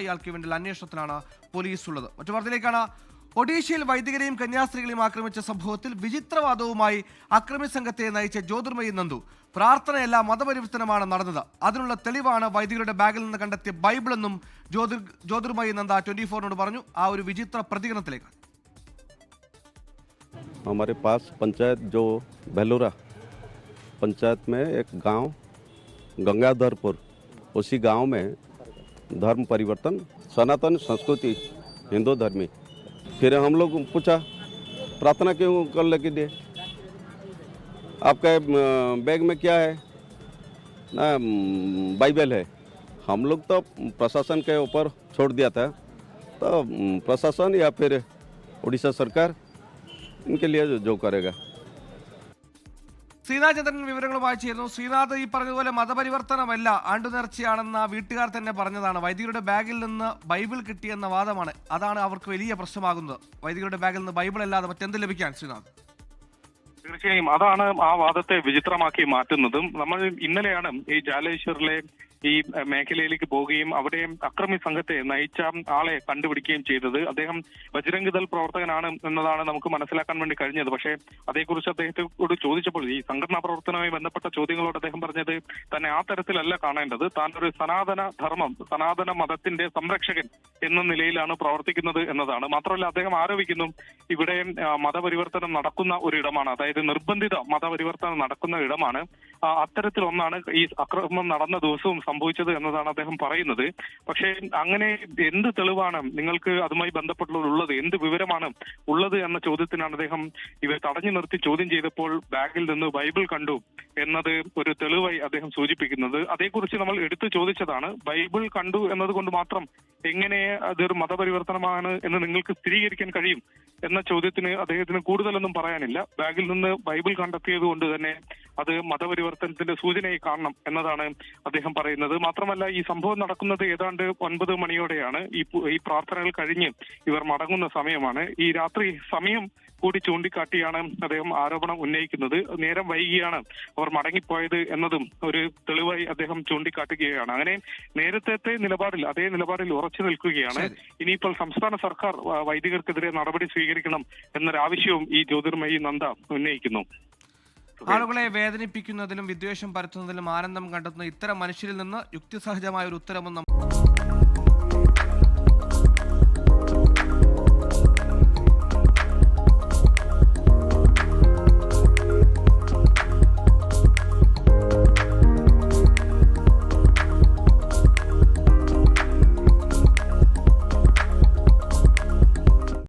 ഇയാൾക്ക് വേണ്ടി അന്വേഷണത്തിലാണ് പോലീസ് ഉള്ളത്. മറ്റു വാർത്തയിലേക്കാണ്. ഒഡീഷയിൽ വൈദികരെയും കന്യാസ്ത്രീകളെയും ആക്രമിച്ച സംഭവത്തിൽ വിചിത്രവാദവുമായി അക്രമി സംഘത്തെ നയിച്ച ജ്യോതിർമയി നന്ദു പ്രാർത്ഥനയല്ല മതപരിവർത്തനമാണ് നടന്നത്, അതിനുള്ള തെളിവാണ് വൈദികരുടെ ബാഗിൽ നിന്ന് കണ്ടെത്തിയ ബൈബിൾ എന്നും ജ്യോതിർമയി നന്ദ 24 പറഞ്ഞു. ആ ഒരു വിചിത്ര പ്രതികരണത്തിലേക്ക്. हमारे पास पंचायत जो बेलोरा पंचायत में एक गांव गंगाधरपुर, उसी गांव में धर्म परिवर्तन सनातन संस्कृति हिंदू धर्मी। फिर हम लोग पूछा प्रार्थना क्यों करने के लिए, आपका बैग में क्या है ना, बाइबल है। हम लोग तो प्रशासन के ऊपर छोड़ दिया था, तो प्रशासन या फिर उड़ीसा सरकार इनके लिए जो करेगा. ശ്രീനാഥ് ചന്ദ്രൻ വിവരങ്ങളുമായി ചേരുന്നു. ശ്രീനാഥ്, ഈ പറഞ്ഞതുപോലെ മതപരിവർത്തനമല്ല ആണ്ടുനേർച്ചയാണെന്ന വീട്ടുകാർ തന്നെ പറഞ്ഞതാണ്. വൈദികരുടെ ബാഗിൽ നിന്ന് ബൈബിൾ കിട്ടിയെന്ന വാദമാണ്, അതാണ് അവർക്ക് വലിയ പ്രശ്നമാകുന്നത്. വൈദികരുടെ ബാഗിൽ നിന്ന് ബൈബിൾ അല്ലാതെ മറ്റെന്ത് ലഭിക്കാൻ? ശ്രീനാഥ്, തീർച്ചയായും അതാണ് ആ വാദത്തെ വിചിത്രമാക്കി മാറ്റുന്നതും. നമ്മൾ ഇന്നലെയാണ് ഈ ജാലേശ്വറിലെ ഈ മേഖലയിലേക്ക് പോവുകയും അവിടെ അക്രമി സംഘത്തെ നയിച്ച ആളെ കണ്ടുപിടിക്കുകയും ചെയ്തത്. അദ്ദേഹം ബജ്രംഗ് ദൾ പ്രവർത്തകനാണ് എന്നതാണ് നമുക്ക് മനസ്സിലാക്കാൻ വേണ്ടി കഴിഞ്ഞത്. പക്ഷേ അതേക്കുറിച്ച് അദ്ദേഹത്തോട് ചോദിച്ചപ്പോൾ ഈ സംഘടനാ പ്രവർത്തനവുമായി ബന്ധപ്പെട്ട ചോദ്യങ്ങളോട് അദ്ദേഹം പറഞ്ഞത് തന്നെ ആ തരത്തിലല്ല കാണേണ്ടത്, താൻ ഒരു സനാതന മതത്തിന്റെ സംരക്ഷകൻ എന്ന നിലയിലാണ് പ്രവർത്തിക്കുന്നത് എന്നതാണ്. മാത്രമല്ല അദ്ദേഹം ആരോപിക്കുന്നു ഇവിടെ മതപരിവർത്തനം നടക്കുന്ന ഒരിടമാണ്, അതായത് നിർബന്ധിത മതപരിവർത്തനം നടക്കുന്ന ഇടമാണ്. അത്തരത്തിലൊന്നാണ് ഈ അക്രമം നടന്ന ദിവസവും സംഭവിച്ചത് എന്നതാണ് അദ്ദേഹം പറയുന്നത്. പക്ഷേ അങ്ങനെ എന്ത് തെളിവാണ് നിങ്ങൾക്ക് അതുമായി ബന്ധപ്പെട്ടുള്ളത്, എന്ത് വിവരമാണ് ഉള്ളത് എന്ന ചോദ്യത്തിനാണ് അദ്ദേഹം ഇവർ തടഞ്ഞു നിർത്തി ചോദ്യം ചെയ്തപ്പോൾ ബാഗിൽ നിന്ന് ബൈബിൾ കണ്ടു എന്നത് ഒരു തെളിവായി അദ്ദേഹം സൂചിപ്പിക്കുന്നത്. അതേക്കുറിച്ച് നമ്മൾ എടുത്തു ചോദിച്ചതാണ്. ബൈബിൾ കണ്ടു എന്നതുകൊണ്ട് മാത്രം എങ്ങനെ അതൊരു മതപരിവർത്തനമാണ് എന്ന് നിങ്ങൾക്ക് സ്ഥിരീകരിക്കാൻ കഴിയും എന്ന ചോദ്യത്തിന് അദ്ദേഹത്തിന് കൂടുതലൊന്നും പറയാനില്ല. ബാഗിൽ നിന്ന് ബൈബിൾ കണ്ടെത്തിയത് കൊണ്ട് തന്നെ അത് മതപരിവർത്തനത്തിന്റെ സൂചനയായി കാണണം എന്നതാണ് അദ്ദേഹം പറയുന്നത്. മാത്രമല്ല ഈ സംഭവം നടക്കുന്നത് ഏതാണ്ട് 9 മണിയോടെയാണ്. ഈ പ്രാർത്ഥനകൾ കഴിഞ്ഞ് ഇവർ മടങ്ങുന്ന സമയമാണ്. ഈ രാത്രി സമയം കൂടി ചൂണ്ടിക്കാട്ടിയാണ് അദ്ദേഹം ആരോപണം ഉന്നയിക്കുന്നത്. നേരം വൈകിയാണ് അവർ മടങ്ങിപ്പോയത് എന്നതും ഒരു തെളിവായി അദ്ദേഹം ചൂണ്ടിക്കാട്ടുകയാണ്. അങ്ങനെ നേരത്തെ നിലപാടിൽ അതേ നിലപാടിൽ ഉറച്ചു നിൽക്കുകയാണ്. ഇനിയിപ്പോൾ സംസ്ഥാന സർക്കാർ വൈദികർക്കെതിരെ നടപടി സ്വീകരിക്കണം എന്നൊരാവശ്യവും ഈ ജ്യോതിർമയി നന്ദ ഉന്നയിക്കുന്നു. ആളുകളെ വേദനിപ്പിക്കുന്നതിലും വിദ്വേഷം പരത്തുന്നതിലും ആനന്ദം കണ്ടെത്തുന്ന ഇത്തരം മനുഷ്യരിൽ നിന്ന് യുക്തിസഹജമായ ഒരു ഉത്തരവും